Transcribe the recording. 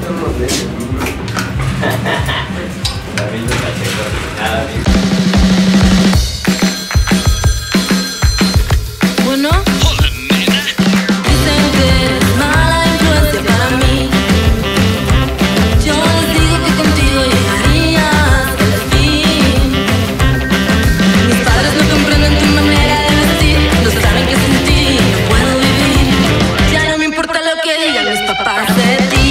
somos de eso. La misma categoría, nada bien. Bueno, dicen que eres mala influencia para mí. Yo les digo que contigo llegaría hasta el fin. Mis padres no comprenden tu manera de vestir, no saben que sin ti no puedo vivir. Ya no me importa lo que digan mis papás de ti.